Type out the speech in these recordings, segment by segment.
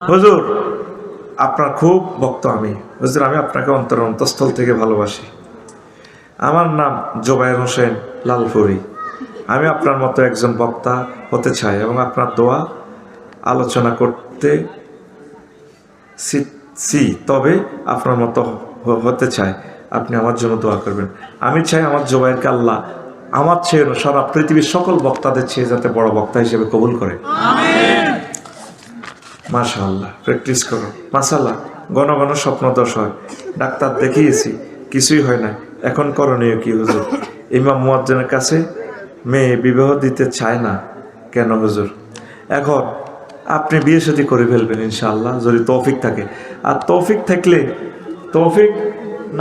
হুজুর, আপনার খুব ভক্ত আমি। হুজুর, আমি আপনাকে অন্তঃস্থল থেকে ভালোবাসি। আমার নাম জোবায়ের হোসেন লালপুরি। আমি আপনার মতো একজন বক্তা হতে চাই এবং আপনার দোয়া আলোচনা করতে তবে আপনার মতো হতে চাই। আপনি আমার জন্য দোয়া করবেন। আমি চাই আমার জোবায়েরকে আল্লাহ আমার চেয়ে সারা পৃথিবীর সকল বক্তাদের চেয়ে যাতে বড় বক্তা হিসেবে কবুল করে। মাশাআল্লাহ, প্র্যাকটিস করো। মাশাআল্লাহ, ঘন ঘন স্বপ্নদোষ হয়, ডাক্তার দেখিয়েছি, কিছুই হয় না। এখন করণীয় কি হুজুর? ইমাম মুয়াজ্জিনের কাছে মেয়ে বিবাহ দিতে চায় না কেন হুজুর? এখন আপনি বিয়ে শাদী করে ফেলবেন ইনশাআল্লাহ, যদি তৌফিক থাকে। আর তৌফিক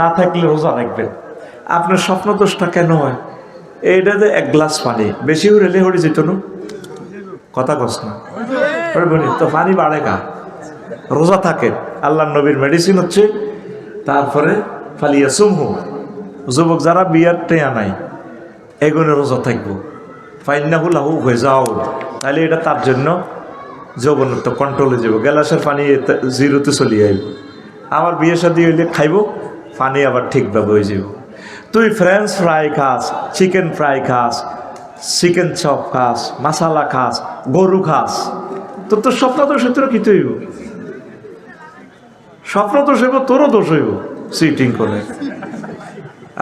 না থাকলে রোজা রাখবেন। আপনার স্বপ্নদোষটা কেন হয়? এইটাতে এক গ্লাস পানি বেশি হলে হয়ে যেত না। কথা কস না তো পানি বাড়ে কা? রোজা থাকেন। আল্লাহ নবীর মেডিসিন হচ্ছে তারপরে ফালিয়া সুমহু। যুবক যারা বিয়ার টেয়া নাই এগুলো রোজা থাকবো, ফাইন্নাহু লাহু হয়ে যাও, তাহলে এটা তার জন্য যৌবনত্ব কন্ট্রোলে যাব। গ্যালাসের পানি জিরোতে চলিয়ে আইব। আমার বিয়ে শাদী হইলে খাইব, পানি আবার ঠিকভাবে হয়ে যাব। তুই ফ্রেঞ্চ ফ্রাই খাস, চিকেন ফ্রাই খাস, চিকেন চপ খাস, মশালা খাস, গরু খাস, তোর স্বপ্ন দোষ তোর কি হইব? স্বপ্ন দোষ হইব, তোরও দোষ হইব সিটিং করে।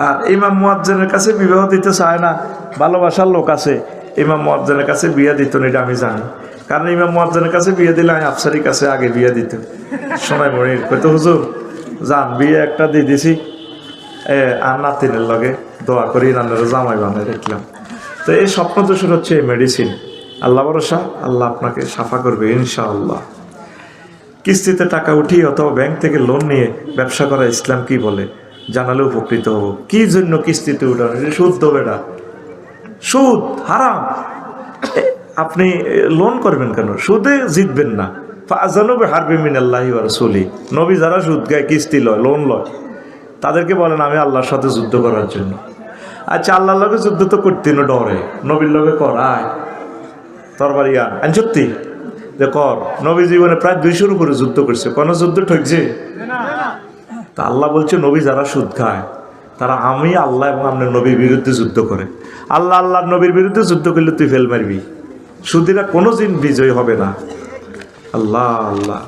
আর ইমাম মুয়াজ্জিনের কাছে বিবাহ দিতে চায় না, ভালোবাসার লোক আছে ইমাম মুয়াজ্জিনের কাছে বিয়ে দিত না, এটা আমি জানি। কারণ ইমাম মুয়াজ্জিনের কাছে বিয়ে দিলে আমি আফসারির কাছে আগে বিয়ে দিত। সময় মনির কইতো হুজুর যান বিয়ে একটা দিয়ে দিছি, আর নাতিনের লগে দোয়া করি রান্নার জামাই বানাই দেখলাম। তো এই স্বপ্ন দোষের হচ্ছে মেডিসিন। আল্লাহ ভরসা, আল্লাহ আপনাকে সাফা করবে ইনশাআল্লাহ। কিস্তিতে টাকা উঠিয়ে অথবা ব্যাংক থেকে লোন নিয়ে ব্যবসা করা ইসলাম কি বলে জানালে উপকৃত হব। কি জন্য কিস্তিতে উঠানো? সুদ দেবে না, সুদ হারাম। আপনি লোন করবেন কেন? সুদে জিতবেন না। ফাজানুবে হারবি মিনাল্লাহি ওয়া রাসূলি। নবী যারা সুদ গায়, কিস্তি লয়, লোন লয়, তাদেরকে বলেন আমি আল্লাহর সাথে যুদ্ধ করার জন্য। আচ্ছা, আল্লাহর লগে যুদ্ধ তো করতে না ডরে, নবীর লগে করায় তরবারি আন সত্যি যে কর। নবী জীবনে প্রায় 200-র উপরে যুদ্ধ করছে, কোনো যুদ্ধ ঠকছে? তা আল্লাহ বলছে নবী যারা সুদ খায় তারা আমি আল্লাহ এবং আপনার নবীর বিরুদ্ধে যুদ্ধ করে। আল্লাহর নবীর বিরুদ্ধে যুদ্ধ করলে তুই ফেল মারবি। সুদীরা কোনো দিন বিজয় হবে না। আল্লাহ আল্লাহ।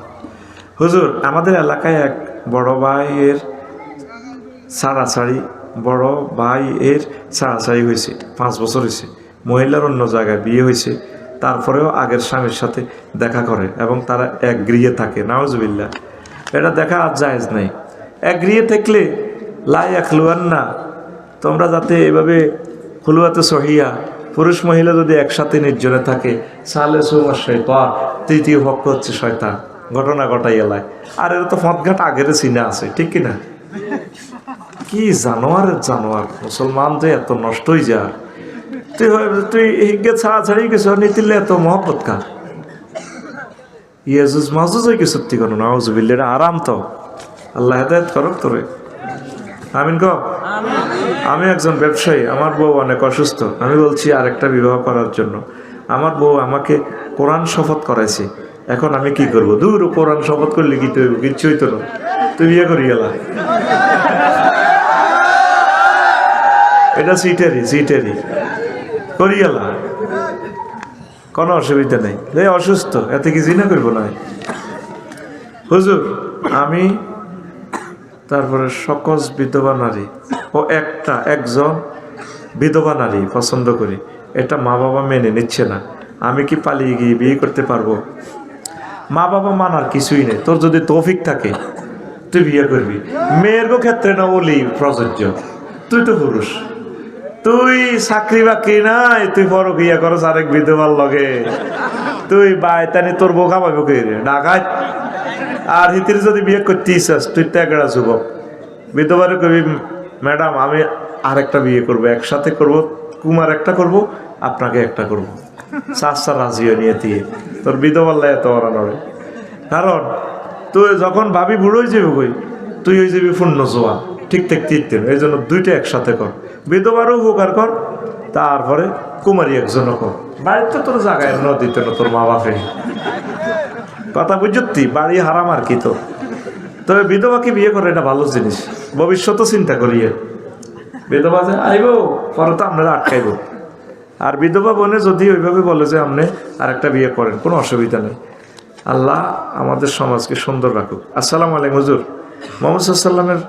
হুজুর, আমাদের এলাকায় এক বড় ভাইয়ের ছাড়াছাড়ি হয়েছে, 5 বছর হয়েছে। মহিলার অন্য জায়গায় বিয়ে হয়েছে, তারপরেও আগের স্বামীর সাথে দেখা করে এবং তারা এক গৃহে থাকে। নাউজুবিল্লাহ, এটা দেখা আর জায়েজ নাই। এক গৃহে থাকলে লা ইয়াখলুয়ান্না, তোমরা যাতে এভাবে খুলুয়াতে সহিয়া, পুরুষ মহিলা যদি একসাথে নির্জনে থাকে, সালেসুমা শয়তান, তৃতীয় পক্ষ হচ্ছে শয়তান, ঘটনা ঘটাই এলায়। আর এর তো ফতঘাট আগের চিনা আছে, ঠিক কিনা? কি জানোয়ার মুসলমান যে এত নষ্ট হয়ে যা। তুই হিগে ছাড়াছাড়ি কিছু নিতিলে এত মহব্বত কা ইয়াজুজ মাহুজ হয়ে গেছে সত্যি কোনো। নাউজুবিল্লাহ, এটা আরাম তো। আল্লাহ হেদায়েত করুক তোরে, আমিন ক। আমি একজন ব্যবসায়ী, আমার বউ অনেক অসুস্থ। আমি বলছি আরেকটা বিবাহ করার জন্য। আমার বউ আমাকে কোরআন শপথ করাইছে, এখন আমি কি করব? দূর, কোরআন শপথ করলে কি তুই কিচ্ছু হইতো না, তুই বিয়ে করি গেলা। এটা সিটারি করি গেলা, কোনো অসুবিধা নেই। অসুস্থ, এতে কি জিনা করবো না? হুজুর, আমি তারপরে সকল বিধবা নারী ও একজন বিধবা নারী পছন্দ করি, এটা মা বাবা মেনে নিচ্ছে না। আমি কি পালিয়ে গিয়ে বিয়ে করতে পারবো? মা বাবা মানার কিছুই নেই। তোর যদি তৌফিক থাকে তুই বিয়ে করবি। মেয়ের ক্ষেত্রে না বলি প্রযোজ্য। তুই তো পুরুষ, তুই চাকরি বাকরি নাই, তুই পরকিয়া করস আরেক বিধবার লগে, তুই বাইতানি তোর বোকা পাবো কে ডাকাত। আর হিতির যদি বিয়ে করতে ইচ্ছাস, তুই ত্যাগড়া যুবক, বিধবারে কবি ম্যাডাম আমি আরেকটা বিয়ে করবো, একসাথে করব, কুমার একটা করব, আপনাকে একটা করব। চাষা রাজিও নিয়ে দিয়ে তোর বিধবার লাই এত ওরা নড়ে। কারণ তুই যখন ভাবি বুড়ো হয়ে যাবি কই, তুই হয়ে যাবি পূর্ণ জোয়া, ঠিক ঠিক তিন। এই জন্য দুইটা একসাথে কর, বিধবারও উপকার কর, তারপরে কুমারী একজনও কর। বাড়িতে তোর জায়গায় দিতে না তোর মা বাপে। কথা বুঝতি, বাড়ি হারাম আর কি। তো তবে বিধবাকে বিয়ে করে এটা ভালো জিনিস, ভবিষ্যৎ চিন্তা করিয়ে। বিধবা যে আইব পরে তো আপনারা আটকাইব। আর বিধবা বোনে যদি ওইভাবে বলে যে আপনি আরেকটা বিয়ে করেন, কোনো অসুবিধা নেই। আল্লাহ আমাদের সমাজকে সুন্দর রাখুক। আসসালামু আলাইকুম হুজুর, মোহাম্মদ সাল্লামের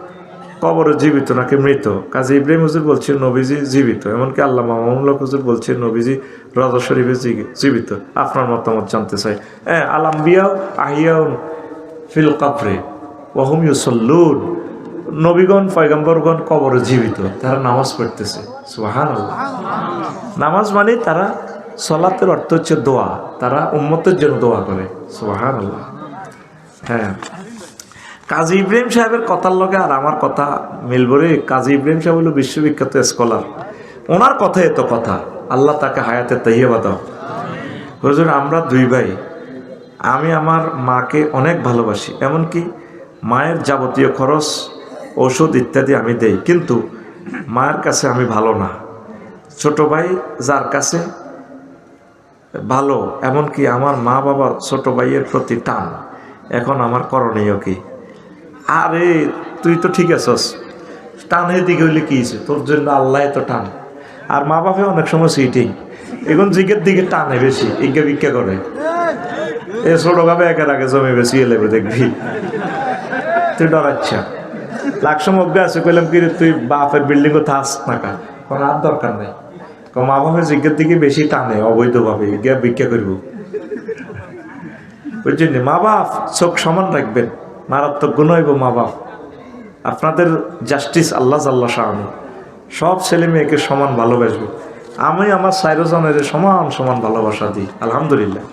কবরে জীবিত নাকি মৃত? কাজী ইব্রাহিম হুজুর বলছে নবীজি জীবিত, এমনকি আল্লাহ মামুনুল হুজুর বলছে নবীজি রওজা শরীফে জীবিত। আপনার মতামত জানতে চাই। হ্যাঁ, আল আম্বিয়া আহিয়াউন ফিল কবরে ওয়া হুম ইউসাল্লুন, নবীগণ পয়গম্বরগণ কবরে জীবিত, তারা নামাজ পড়তেছে। সুবহানাল্লাহ। নামাজ মানে তারা সালাতের অর্থ হচ্ছে দোয়া, তারা উম্মতের জন্য দোয়া করে। সুবহানাল্লাহ। হ্যাঁ, কাজী ইব্রাহিম সাহেবের কথার লগে আর আমার কথা মিলব রে। কাজী ইব্রাহিম সাহেব হলো বিশ্ববিখ্যাত স্কলার, ওনার কথা এত কথা। আল্লাহ তাকে হায়াতে তাইয়্যিবা দাও। হুজুর, আমরা দুই ভাই, আমি আমার মাকে অনেক ভালোবাসি, এমনকি মায়ের যাবতীয় খরচ, ওষুধ ইত্যাদি আমি দেই, কিন্তু মায়ের কাছে আমি ভালো না। ছোট ভাই যার কাছে ভালো, এমনকি আমার মা বাবা ছোট ভাইয়ের প্রতি টান। এখন আমার করণীয় কি? আরে তুই তো ঠিক আছস, টানের দিকে হইলে কি হয়েছে? তোর জন্য আল্লাহ তো টান। আর মা বাপে অনেক সময় সিটিং, এখন জিগের দিকে টানে বেশি, ইজ্ঞা ভিক্ষা করে। এ ছোট ভাবে একের আগে জমে বেশি এলে দেখবি, তুই ডরাচ্ছা। লাকসম অজ্ঞা আছে, কইলাম কি তুই বাপের বিল্ডিং ও থাস না কা, কোনো আর দরকার নেই। মা বাপের জিজ্ঞের দিকে বেশি টানে অবৈধভাবে, গিয়া ভিক্ষা করব। বুঝছেন? মা বাপ চোখ সমান রাখবেন, মারাত্মক গুণ হইব মা বাপ। আপনাদের জাস্টিস আল্লাহ জাল্লা শাহানু সব ছেলে মেয়েকে সমান ভালোবাসবে। আমি আমার সাইরোজনের সমান সমান ভালোবাসা দিই, আলহামদুলিল্লাহ।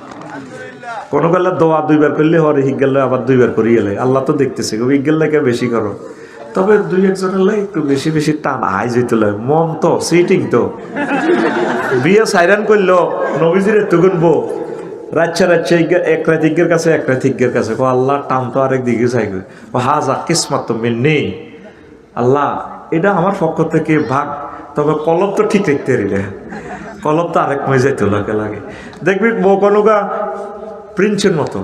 কোনো গেলে দোয়া দুইবার করলে হরে, হিগ গেলে আবার দুইবার করি গেলে, আল্লাহ তো দেখতেছে। হিগ গেলে বেশি করো, তবে দুই একজনের লাই একটু বেশি বেশি টান আই যেতে লাগে। মন তো সিটিং তো, বিয়ে সাইরান করলো নবীজির এত গুনবো, রাচ্ছা রাচ্ছা এক রাতিকের কাছে এক রাতিকের কাছে, ও আল্লাহ টান তো আরেক দিকে চাইবে। ও হাজা কিসমত তো মিলনি, আল্লাহ এটা আমার পক্ষ থেকে ভাগ। তবে কলব তো ঠিক রাখতে রে, কলব তো আরেক মে যাইতে লাগে লাগে। দেখবি বউ কনুগা প্রিন্সের মতো,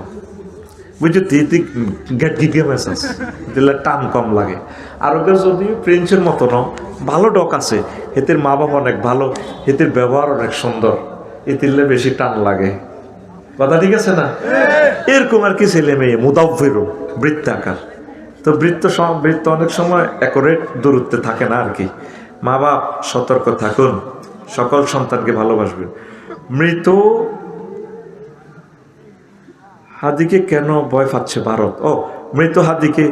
বুঝছো, তুই গেটগিগে মেসাজ দিলে টান কম লাগে। আর ওকে যদি প্রিন্সের মতো ন, ভালো ডক আছে, এদের মা বাবা অনেক ভালো, এদের ব্যবহার অনেক সুন্দর, এতিলে বেশি টান লাগে। কথা ঠিক আছে না? এরকম আর কি ছেলে মেয়ে মুদাফিরও বৃত্তাকার। তো বৃত্ত অনেক সময় একরেট দূরত্বে থাকে না আর কি। মা বাপ সতর্ক থাকুন, সকল সন্তানকে ভালোবাসবেন। মৃত হাদিকে কেন ভয় পাচ্ছে ভারত? ও, মৃত হাদিকে,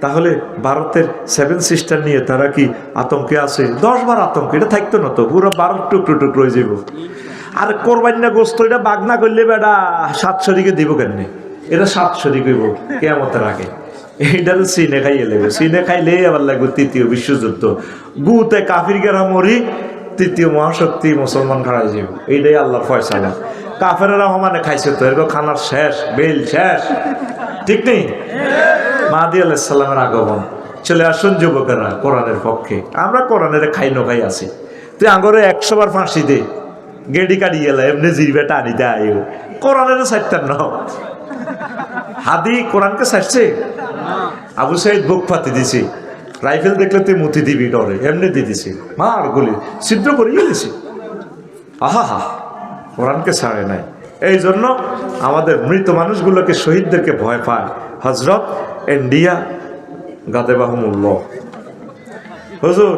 তাহলে ভারতের 7 সিস্টার নিয়ে তারা কি আতঙ্কে আছে? 10 বার আতঙ্ক, এটা থাকতো না তো, পুরো ভারত টুকরো টুকরো হয়ে যাব। আর কোরবান্না গোস্ত এটা বাগনা করলে বেটা 7 শরিকে দিব কেন? এটা 7 শরিক হইব কিয়ামতের আগে। এইটা তো চীনে খাইয়ে লেবে, চীনে খাইলে আবার লাগবে 3য় বিশ্বযুদ্ধ, গুতে কাফির গেরা মরি, 3য় মহাশক্তি মুসলমান খাড়াই যাব। এইটাই আল্লাহর ফয়সালা। কাফেরেরা সমানে খাইছে তো, এরকম খানার শেষ, বেল শেষ, ঠিক নেই? মাহদী আলাইহিস সালামের আগমন, চলে আসুন যুবকেরা কোরআনের পক্ষে। আমরা কোরআনের খাই নখাই আছি, তুই আঙ্গরে 100 বার ফাঁসি দে, গেডি কাটি গেলে এমনি জিরবে টানি দেয়। কোরআনের সাইডটার ন, হাদি কোরআনকে সাইডছে। আবু সাইদ বুক ফাতি দিছি, রাইফেল দেখলে তুই মুতি দিবি ডরে, এমনি দিয়ে দিছি, মার গুলি ছিদ্র করিয়ে দিছি। আহা হা, কোরআনকে ছাড়ে নাই। এই জন্য আমাদের মৃত মানুষগুলোকে, শহীদদেরকে ভয় পায়। হজরত ইন্ডিয়া গাদেবাহমুল্লাহ। হুজুর,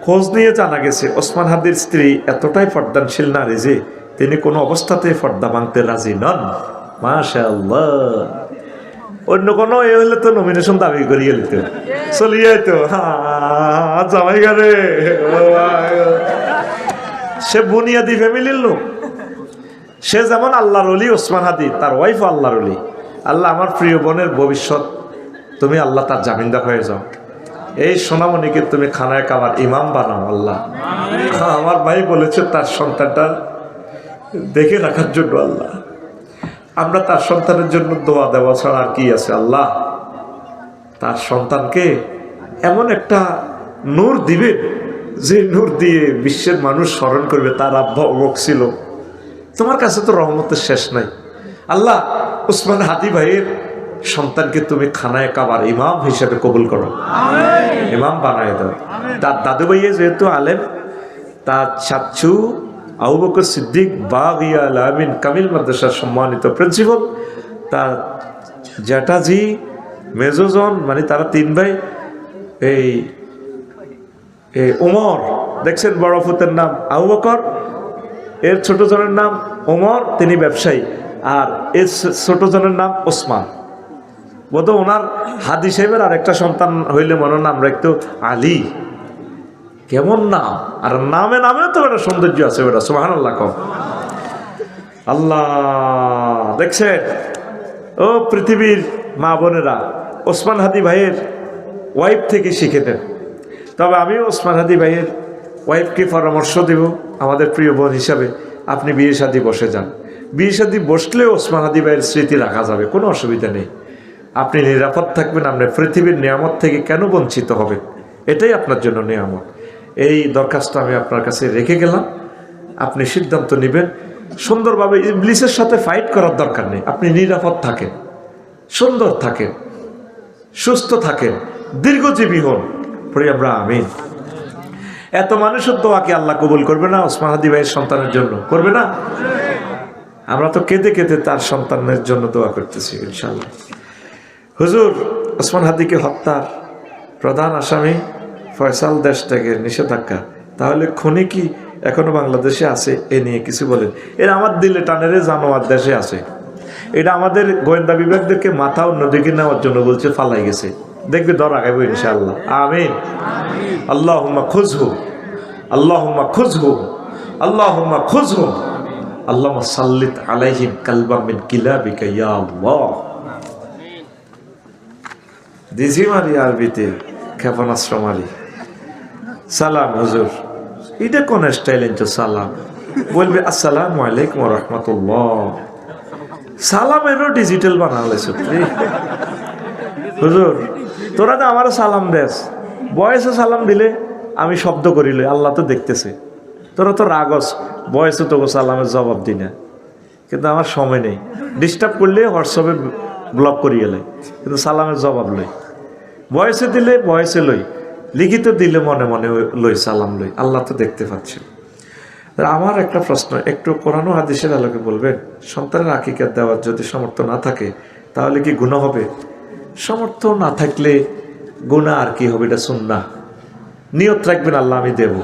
খোঁজ নিয়ে জানা গেছে ওসমান হাদির স্ত্রী এতটাই পর্দানশীল নারী যে তিনি কোনো অবস্থাতেই পর্দা ভাঙতে রাজি নন। মাশাআল্লাহ। অন্য কোনো এ হলে তো নমিনেশন দাবি করিয়ে নিত, চলিয়ে তো জামাই গারে। সে বুনিয়াদি ফ্যামিলির লোক, সে যেমন আল্লাহর ওলি ওসমান হাদি, তার ওয়াইফ আল্লাহর ওলি। আল্লাহ আমার প্রিয় বোনের ভবিষ্যৎ, তুমি আল্লাহ তার জামিনদার হয়ে যাও। এই সোনামণিকে তুমি খানায় কাবার ইমাম বানাও আল্লাহ। আমার ভাই বলেছে তার সন্তানটা দেখে রাখার জন্য আল্লাহ। আমরা তার সন্তানের জন্য দোয়া দেওয়া ছাড়া আর কি আছে আল্লাহ? তার সন্তানকে এমন একটা নূর দিবে যে নূর দিয়ে বিশ্বের মানুষ স্মরণ করবে তার আব্বা অমুক ছিল। তোমার কাছে তো রহমতের শেষ নাই আল্লাহ ওসমান হাদি ভাইয়ের সন্তানকে তুমি খানায় কাবার ইমাম হিসেবে কবুল করো, ইমাম বানায় দাও। তার দাদু ভাইয়ে যেহেতু আলেম, তার চাচু আবু বকর সিদ্দিক বাগিয়া আল আমিন কামিল মাদ্রাসার সম্মানিত প্রিন্সিপাল, তার জ্যাঠাজি মেজোজন, মানে তারা তিন ভাই। এই ওমর দেখছেন, বড় ফুতের নাম আবু বকর, এর ছোট জনের নাম ওমর, তিনি ব্যবসায়ী, আর এর ছোট জনের নাম ওসমান। বোধ ওনার হাদি সাহেবের আর একটা সন্তান হইলে মনে নাম রাখতো আলী। কেমন নাম, আর নামে নামেও তো একটা সৌন্দর্য আছে বেটা, সুবহানাল্লাহ কও। আল্লাহ দেখছে ও পৃথিবীর মা বোনেরা, ওসমান হাদি ভাইয়ের ওয়াইফ থেকে শিখে নেন। তবে আমি ওসমান হাদি ভাইয়ের ওয়াইফকে পরামর্শ দেব, আমাদের প্রিয় বোন হিসাবে আপনি বিয়ে শাদী বসে যান। বিয়ে শাদী বসলেও ওসমান হাদি ভাইয়ের স্মৃতি রাখা যাবে, কোনো অসুবিধা নেই। আপনি নিরাপদ থাকবেন, আপনি পৃথিবীর নিয়ামত থেকে কেন বঞ্চিত হবেন, এটাই আপনার জন্য নিয়ামত। এই দরখাস্ত আমি আপনার কাছে রেখে গেলাম, আপনি সিদ্ধান্ত নেবেন সুন্দরভাবে। ইবলিসের সাথে ফাইট করার দরকার নেই, আপনি নিরাপদ থাকেন, সুন্দর থাকেন, সুস্থ থাকেন, দীর্ঘজীবী হন, পড়ি আমরা আমিন। এত মানুষের দোয়া কি আল্লাহ কবুল করবে না ওসমান হাদি ভাইয়ের সন্তানের জন্য? করবে না? আমরা তো কেঁদে কেঁদে তার সন্তানের জন্য দোয়া করতেছি ইনশাআল্লাহ। হুজুর, ওসমান হাদিকে হত্যার প্রধান আসামি ফয়সাল দেশ থেকে নিষেধাজ্ঞা, তাহলে খুনি কি এখনো বাংলাদেশে আছে? এ নিয়ে কিছু বলেন। এরা আমার দিলে টানেরে জানোয়ার দেশে আছে, এটা আমাদের গোয়েন্দা বিভাগদেরকে মাথা অন্যদিকে নেওয়ার জন্য বলছে, ফালাই গেছে, দেখবি ধরা খাইব ইনশাআল্লাহ। আমিন। আল্লাহুম্মা খুযহু, আল্লাহুম্মা খুযহু, আল্লাহুম্মা খুযহু, আল্লাহুম্মা সাল্লিত আলাইহিম কালবাম মিন কিলাবিকা ইয়া আল্লাহ। দিজি মারি আরবিতে ক্ষেপণাস্ত্র মারি। সালাম হুজুর, এটা কোন স্টাইল তো সালাম বলবে? আসসালামু আলাইকুম ওয়া রাহমাতুল্লাহ। সালামেরও ডিজিটাল বানালে সত্যি। হুজুর, তোরা তো আমারও সালাম দেস, বয়সে সালাম দিলে আমি শব্দ করিলে আল্লাহ তো দেখতেছে। তোরা তো রাগস, বয়সে তোকে সালামের জবাব দি না, কিন্তু আমার সময় নেই। ডিস্টার্ব করলে হোয়াটসঅ্যাপে ব্লক করিয়ে লাই, কিন্তু সালামের জবাব লই। বয়সে দিলে বয়সে লই, লিখিত দিলে মনে মনে লই, সালাম লই, আল্লাহ তো দেখতে পাচ্ছে। আমার একটা প্রশ্ন, একটু কোরআন ও হাদিসের আলোকে বলবেন, সন্তানের আকিকা দেওয়ার যদি সামর্থ্য না থাকে তাহলে কি গুনাহ হবে? সামর্থ্য না থাকলে গুনাহ আর কি হবে, এটা সুন্নাহ। নিয়ত রাখবেন আল্লাহ আমি দেব।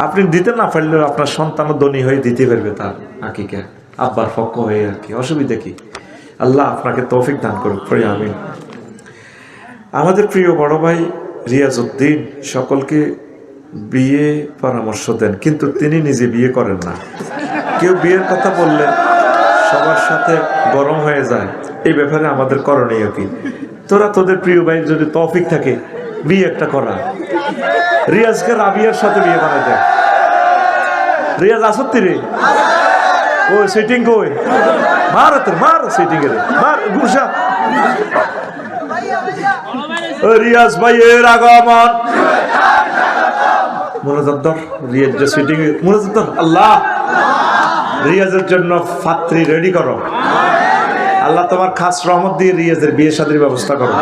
আপনি দিতে না পারলেও আপনার সন্তানও ধনী হয়ে দিতে পারবে তার আকিকা, আব্বার পক্ষ হয়ে আর কি, অসুবিধা কি? আল্লাহ আপনাকে তৌফিক দান করুক, পড়ি আমিন। আমাদের প্রিয় বড় ভাই রিয়াজউদ্দিন সকলকে বিয়ে পরামর্শ দেন, কিন্তু তিনি নিজে বিয়ে করেন না। কেউ বিয়ের কথা বললে সবার সাথে গরম হয়ে যায়, এই ব্যাপারে আমাদের করণীয় কি? তোরা তোদের প্রিয় ভাই যদি তৌফিক থাকে বিয়ে একটা করা, রিয়াজকে রাবিয়ার সাথে বিয়ে করা যায়। রিয়াজ আসত্তি রে, ওই সিটিং কই মার, তোর মার সিটিং এর মার গুসা। রিয়াজ ভাইয়ের আগমন, মনোযোগ, রিয়াজ যে সিটিং মনোযোগ। আল্লাহ রিয়াজের জন্য পাত্রী রেডি করো, আল্লাহ তোমার খাস রহমত দিয়ে রিয়াজের বিয়ে শাদীর ব্যবস্থা করো।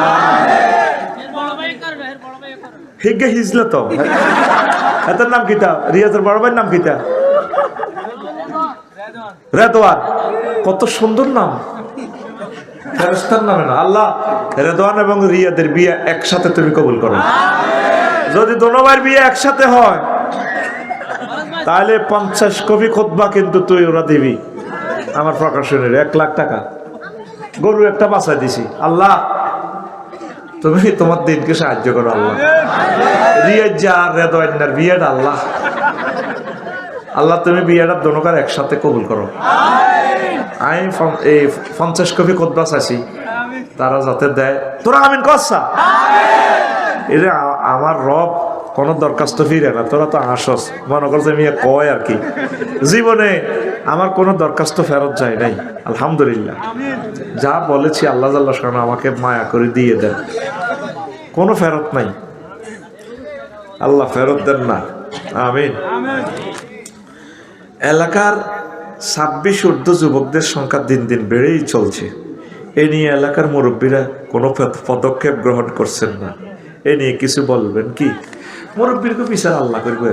হিগে হিজলে তো এটার নাম কিতা? রিয়াজের বড় ভাইয়ের নাম কিতা? রেদওয়ান। কত সুন্দর নাম, ফেরেশতার নামে না। আল্লাহ রেদওয়ান এবং রিয়াদের বিয়ে একসাথে তুমি কবুল করো। যদি দোনো ভাইয়ের বিয়ে একসাথে হয় তাহলে 50 কপি খুতবা কিন্তু তুই ওরা দিবি আমার প্রকাশনের। 1 লাখ টাকা গরু একটা বাঁচাই দিছি। আল্লাহ তুমি তোমার দিনকে সাহায্য করো আল্লাহ। রিয়াজ আর রেদওয়ানের বিয়েটা আল্লাহ, আল্লাহ তুমি বিয়েটা দোনোকার একসাথে কবুল করো। আমি এই 50 কপি খুতবা চাইছি, তারা যাতে দেয়। তোরা আমিন কসা। এই যে আমার রব কোনো দরখাস্ত ফিরে না, তোরা তো আসস মনে করছে মেয়ে কয় আর কি। জীবনে আমার কোনো দরখাস্ত ফেরত যায় নাই, আলহামদুলিল্লাহ। যা বলেছি আল্লাহ জাল্লাহ শান আমাকে মায়া করে দিয়ে দেন, কোনো ফেরত নাই। আল্লাহ ফেরত দেন না, আমিন। এলাকার 26 ঊর্ধ্ব যুবকদের সংখ্যা দিন দিন বেড়েই চলছে। এ নিয়ে এলাকার মুরব্বীরা কোনো পদক্ষেপ গ্রহণ করছেন না। এ নিয়ে কিছু বলবেন কি? মুরব্বীরকে বিচার আল্লাহ করবে।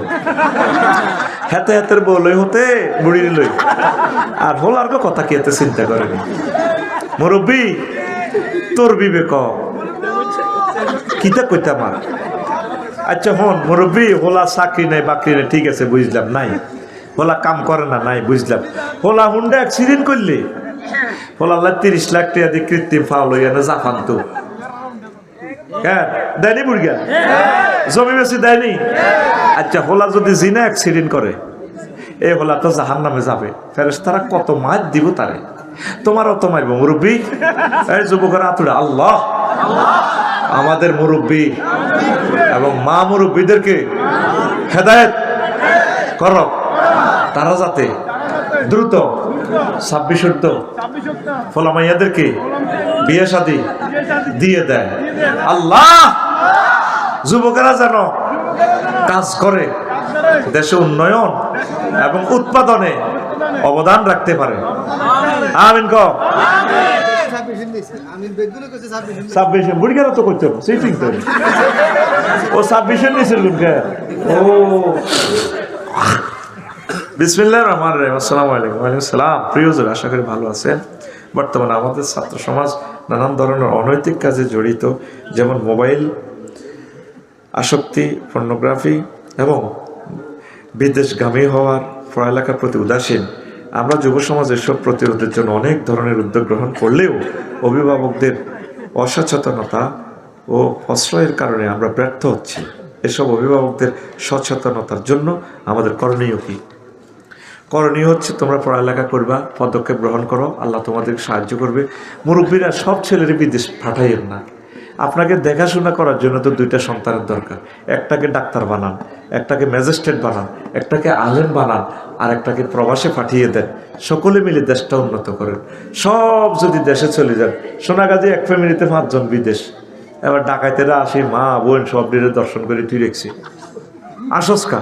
হাতে হাতের বলে হতে বুড়ির লই আর হলার কথা কি এত চিন্তা করেনি। মুরব্বী তোর বিবেক কিতা কইতা মার। আচ্ছা হন মুরব্বী, হোলা চাকরি নাই বাকরি নাই, ঠিক আছে বুঝলাম নাই। হোলা কাম করে না নাই বুঝলাম। হোলা হুন্ডা অ্যাক্সিডেন্ট করলে হোলা 30 লাখ টাকা দিয়ে কৃত্রিম ফাউল হইয়া না জাপান তো হ্যাঁ দেয়নি বুড়িয়া জমি বেশি দেয়নি। আচ্ছা হোলা যদি জিনা অ্যাক্সিডেন্ট করে এ হোলা তো জাহান্নামে যাবে। ফেরেশতারা কত মার দিব তারে, তোমারও তো মারবো মুরব্বী। এই যুবকের আতুড়ে আল্লাহ আমাদের মুরব্বী এবং মা মুরব্বীদেরকে হেদায়েত করো, তারা যাতে দ্রুত 26 ঊর্ধ্ব ফলামাইয়াদেরকে বিয়ে শাদী দিয়ে দেয়। আল্লাহ যুবকেরা যেন কাজ করে দেশে উন্নয়ন এবং উৎপাদনে অবদান রাখতে পারে। আমিন কও। 26 বুড়িগারা তো করতে হবে সেই ঠিক তো ও 26 নিচের গুনকে ও বিসমিল্লাহির রহমানির রহিম। আসসালামু আলাইকুম। ওয়া আলাইকুম সালাম। প্রিয় হুজুর, আশা করি ভালো আছেন। বর্তমানে আমাদের ছাত্র সমাজ নানান ধরনের অনৈতিক কাজে জড়িত, যেমন মোবাইল আসক্তি, পর্নোগ্রাফি এবং বিদেশগামী হওয়ার, পড়ালেখার প্রতি উদাসীন। আমরা যুব সমাজ এসব প্রতিরোধের জন্য অনেক ধরনের উদ্যোগ গ্রহণ করলেও অভিভাবকদের অসচেতনতা ও প্রশ্রয়ের কারণে আমরা ব্যর্থ হচ্ছি। এসব অভিভাবকদের সচেতনতার জন্য আমাদের করণীয় কি? করণীয় হচ্ছে তোমরা পড়ালেখা করবা, পদক্ষেপ গ্রহণ করো, আল্লাহ তোমাদেরকে সাহায্য করবে। মুরব্বীরা সব ছেলের বিদেশ পাঠাইয়েন না। আপনাকে দেখাশোনা করার জন্য তো 2টা সন্তানের দরকার। একটাকে ডাক্তার বানান, একটাকে ম্যাজিস্ট্রেট বানান, একটাকে আলেম বানান, আর একটাকে প্রবাসে পাঠিয়ে দেন। সকলে মিলে দেশটা উন্নত করেন। সব যদি দেশে চলে যান, সোনাগাজী এক ফ্যামিলিতে 5 জন বিদেশ, এবার ডাকাইতেরা আসে, মা বোন সব দিনে দর্শন করে তুই রেখছি আসস্কা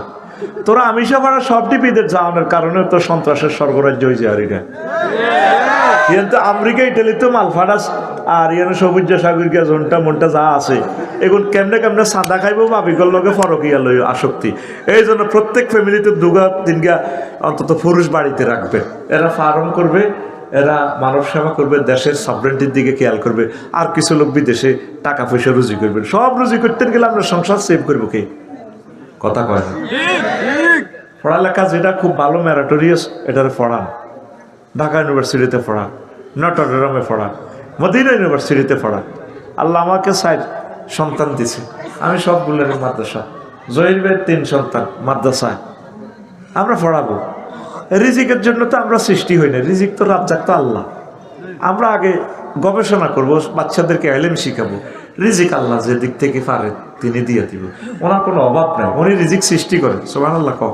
তোরা আমিষা ভাড়া সবটি বিদেশ যাওয়ানোর কারণে তো সন্ত্রাসের স্বর্গরাজ্য হয়েছে। আর এটা কিন্তু আমেরিকা ইটালিতে মালফাডাস আর ইয়ানো সবুজ সাগর গিয়া ঝন্টা মনটা যা আছে এখন কেমনে কেমনে সাদা খাইবো বাবিকর লগে ফরকিয়া লই আসক্তি। এই জন্য প্রত্যেক ফ্যামিলিতে 2-3 অন্তত পুরুষ বাড়িতে রাখবে। এরা ফার্ম করবে, এরা মানব সেবা করবে, দেশের সভরেন্টির দিকে খেয়াল করবে। আর কিছু লোক বিদেশে টাকা পয়সা রুজি করবে। সব রুজি করতে গেলে আমরা সংসার সেভ করবো কে? কথা কয় না। পড়ালেখা যেটা খুব ভালো ম্যারাটোরিয়াস, এটারে পড়ান। ঢাকা ইউনিভার্সিটিতে পড়ান, নটরডেমে পড়ান, মদিনা ইউনিভার্সিটিতে পড়ান। আল্লাহ আমাকে 6 সন্তান দিছে, আমি সবগুলোর মাদ্রাসা। জহির ভাইয়ের 3 সন্তান মাদ্রাসায়, আমরা পড়াবো। রিজিকের জন্য তো আমরা সৃষ্টি হই না, রিজিক তো রাজ্জাক তো আল্লাহ। আমরা আগে গবেষণা করব, বাচ্চাদেরকে ইলম শিখাবো। রিজিক আল্লাহ যে দিক থেকে পারে তিনি দিয়ে দিব, ওনার কোনো অভাব নাই, উনি রিজিক সৃষ্টি করেন। সুবহানাল্লাহ কও।